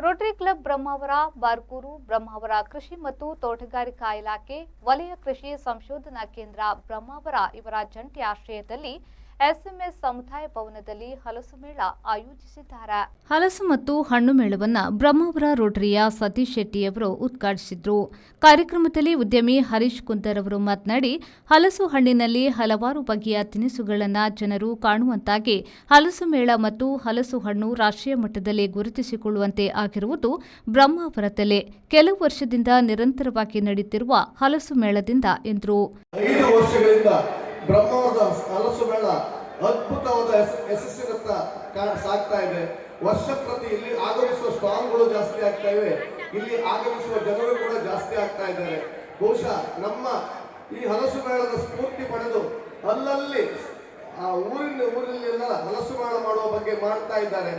Rotary club Brahmavar, Barkur, Brahmavar ಕೃಷಿ ಮತ್ತು ತೋಟಗಾರಿಕಾ ಇಲಾಖೆ, ವಲಯ ಕೃಷಿ ಸಂಶೋಧನಾ ಕೇಂದ್ರ ಬ್ರಹ್ಮಾವರ ಇವರ ಜಂಟಿ ಆಶ್ರಯದಲ್ಲಿ ಎಸ್ಎಂಎಸ್ ಸಮುದಾಯ ಭವನದಲ್ಲಿ ಹಲಸು ಮೇಳ ಆಯೋಜಿಸಿದ್ದಾರೆ. ಹಲಸು ಮತ್ತು ಹಣ್ಣು ಮೇಳವನ್ನು ಬ್ರಹ್ಮಾವರ ರೋಟರಿಯ ಸತೀಶ್ ಶೆಟ್ಟಿಯವರು ಉದ್ಘಾಟಿಸಿದರು. ಕಾರ್ಯಕ್ರಮದಲ್ಲಿ ಉದ್ಯಮಿ ಹರೀಶ್ ಕುಂದರ್ ಅವರು ಮಾತನಾಡಿ, ಹಲಸು ಹಣ್ಣಿನಲ್ಲಿ ಹಲವಾರು ಬಗೆಯ ತಿನಿಸುಗಳನ್ನು ಜನರು ಕಾಣುವಂತಾಗಿ ಹಲಸು ಮೇಳ ಮತ್ತು ಹಲಸು ಹಣ್ಣು ರಾಷ್ಟ್ರೀಯ ಮಟ್ಟದಲ್ಲಿ ಗುರುತಿಸಿಕೊಳ್ಳುವಂತೆ ಆಗಿರುವುದು ಬ್ರಹ್ಮಾವರದಲ್ಲೇ ಕೆಲವು ವರ್ಷದಿಂದ ನಿರಂತರವಾಗಿ ನಡೆಯುತ್ತಿರುವ ಹಲಸು ಮೇಳದಿಂದ ಎಂದರು. ಬ್ರಹ್ಮಾವರದ ಹಲಸು ಮೇಳ ಅದ್ಭುತವಾದ ಯಶಸ್ಸಿನತ್ತ ಸಾಗ್ತಾ ಇದೆ. ವರ್ಷ ಪ್ರತಿ ಇಲ್ಲಿ ಆಗಮಿಸುವ ಸ್ಟಾಲ್ಗಳು ಜಾಸ್ತಿ ಆಗ್ತಾ ಇವೆ, ಇಲ್ಲಿ ಆಗಮಿಸುವ ಜನರು ಕೂಡ ಜಾಸ್ತಿ ಆಗ್ತಾ ಇದ್ದಾರೆ. ಬಹುಶಃ ನಮ್ಮ ಈ ಹಲಸು ಮೇಳದ ಸ್ಫೂರ್ತಿ ಪಡೆದು ಅಲ್ಲಲ್ಲಿ ಊರಿನೆಲ್ಲ ಹಲಸು ಮೇಳ ಮಾಡುವ ಬಗ್ಗೆ ಮಾಡ್ತಾ ಇದ್ದಾರೆ.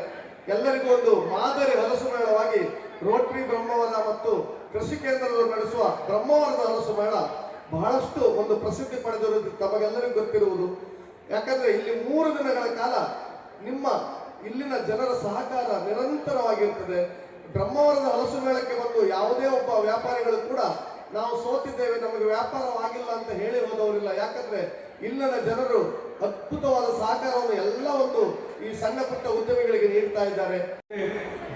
ಎಲ್ಲರಿಗೂ ಒಂದು ಮಾದರಿ ಹಲಸು ಮೇಳವಾಗಿ ರೋಟರಿ ಬ್ರಹ್ಮಾವರ ಮತ್ತು ಕೃಷಿ ಕೇಂದ್ರದವರು ನಡೆಸುವ ಬ್ರಹ್ಮಾವರದ ಹಲಸು ಮೇಳ ಬಹಳಷ್ಟು ಒಂದು ಪ್ರಸಿದ್ಧಿ ಪಡೆದಿರುವುದು ತಮಗೆಲ್ಲರಿಗೂ ಗೊತ್ತಿರುವುದು. ಯಾಕಂದ್ರೆ ಇಲ್ಲಿ 3 ದಿನಗಳ ಕಾಲ ನಿಮ್ಮ ಇಲ್ಲಿನ ಜನರ ಸಹಕಾರ ನಿರಂತರವಾಗಿರ್ತದೆ. ಬ್ರಹ್ಮಾವರದ ಹಲಸು ಮೇಳಕ್ಕೆ ಬಂದು ಯಾವುದೇ ಒಬ್ಬ ವ್ಯಾಪಾರಿಗಳು ಕೂಡ ನಾವು ಸೋತಿದ್ದೇವೆ, ನಮಗೆ ವ್ಯಾಪಾರವಾಗಿಲ್ಲ ಅಂತ ಹೇಳಿ ಹೋದವರಿಲ್ಲ. ಯಾಕಂದ್ರೆ ಇಲ್ಲಿನ ಜನರು ಅದ್ಭುತವಾದ ಸಹಕಾರವನ್ನು ಎಲ್ಲ ಒಂದು ಈ ಸಣ್ಣ ಪುಟ್ಟ ಉದ್ಯಮಿಗಳಿಗೆ ನೀಡ್ತಾ ಇದ್ದಾರೆ.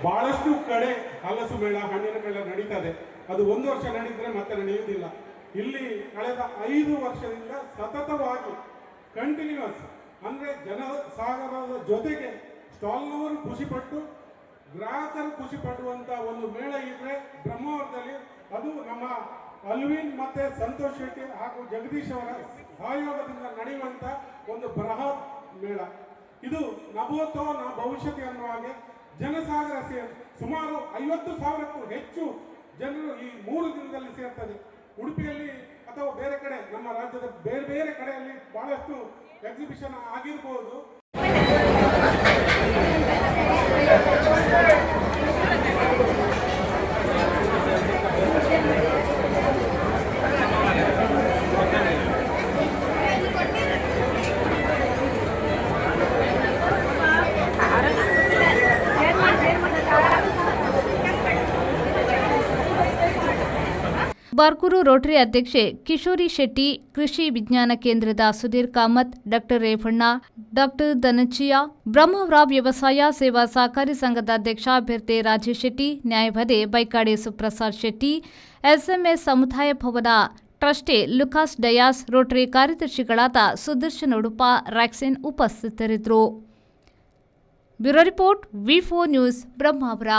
ಬಹಳಷ್ಟು ಕಡೆ ಹಲಸು ಮೇಳ, ಹಣ್ಣಿನ ಮೇಳ ನಡೀತದೆ. ಅದು 1 ವರ್ಷ ನಡೆದಿದ್ರೆ ಮತ್ತೆ ನಡೆಯುವುದಿಲ್ಲ. ಇಲ್ಲಿ ಕಳೆದ 5 ವರ್ಷದಿಂದ ಸತತವಾಗಿ ಕಂಟಿನ್ಯೂಸ್ ಅಂದ್ರೆ ಜನಸಾಗರದ ಜೊತೆಗೆ ಸ್ಟಾಲ್ನವರು ಖುಷಿಪಟ್ಟು ಗ್ರಾಹಕರು ಖುಷಿ ಪಡುವಂತ ಒಂದು ಮೇಳ ಇದ್ರೆ ಬ್ರಹ್ಮಾವರದಲ್ಲಿ ಅದು ನಮ್ಮ ಅಲ್ವಿನ್ ಮತ್ತೆ ಸಂತೋಷ್ ಶೆಟ್ಟಿ ಹಾಗೂ ಜಗದೀಶ್ ಅವರ ಸಹಯೋಗದಿಂದ ನಡೆಯುವಂತ ಒಂದು ಬೃಹತ್ ಮೇಳ. ಇದು ನಭೋತ್ಸವ ಭವಿಷ್ಯಕ್ಕೆ ಅನ್ನುವ ಹಾಗೆ ಜನಸಾಗರ ಸುಮಾರು 50,000ಕ್ಕೂ ಹೆಚ್ಚು ಜನರು ಈ 3 ದಿನದಲ್ಲಿ ಸೇರ್ತದೆ. ಉಡುಪಿಯಲ್ಲಿ ಅಥವಾ ಬೇರೆ ಕಡೆ ನಮ್ಮ ರಾಜ್ಯದ ಬೇರೆ ಬೇರೆ ಕಡೆಯಲ್ಲಿ ಬಹಳಷ್ಟು ಎಕ್ಸಿಬಿಷನ್ ಆಗಿರಬಹುದು. ಬಾರ್ಕೂರು ರೋಟರಿ ಅಧ್ಯಕ್ಷೆ ಕಿಶೋರಿ ಶೆಟ್ಟಿ, ಕೃಷಿ ವಿಜ್ಞಾನ ಕೇಂದ್ರದ ಸುಧೀರ್ ಕಾಮತ್, ಡಾಕ್ಟರ್ ರೇವಣ್ಣ, ಡಾಕ್ಟರ್ ಧನಂಜಯ, ಬ್ರಹ್ಮಾವರ ವ್ಯವಸಾಯ ಸೇವಾ ಸಹಕಾರಿ ಸಂಘದ ಅಧ್ಯಕ್ಷ ಅಭ್ಯರ್ಥಿ ರಾಜೇಶ್ ಶೆಟ್ಟಿ, ನ್ಯಾಯವಾದಿ ಬೈಕಾಡೆ ಸುಪ್ರಸಾದ್ ಶೆಟ್ಟಿ, ಎಸ್ಎಂಎಸ್ ಸಮುದಾಯ ಭವನ ಟ್ರಸ್ಟಿ ಲುಕಾಸ್ ಡಯಾಸ್, ರೋಟರಿ ಕಾರ್ಯದರ್ಶಿಗಳಾದ ಸುದರ್ಶನ್ ಉಡುಪ, ರಾಕ್ಸಿನ್ ಉಪಸ್ಥಿತರಿದ್ದರು. Bureau report, V4 news, Brahmavar.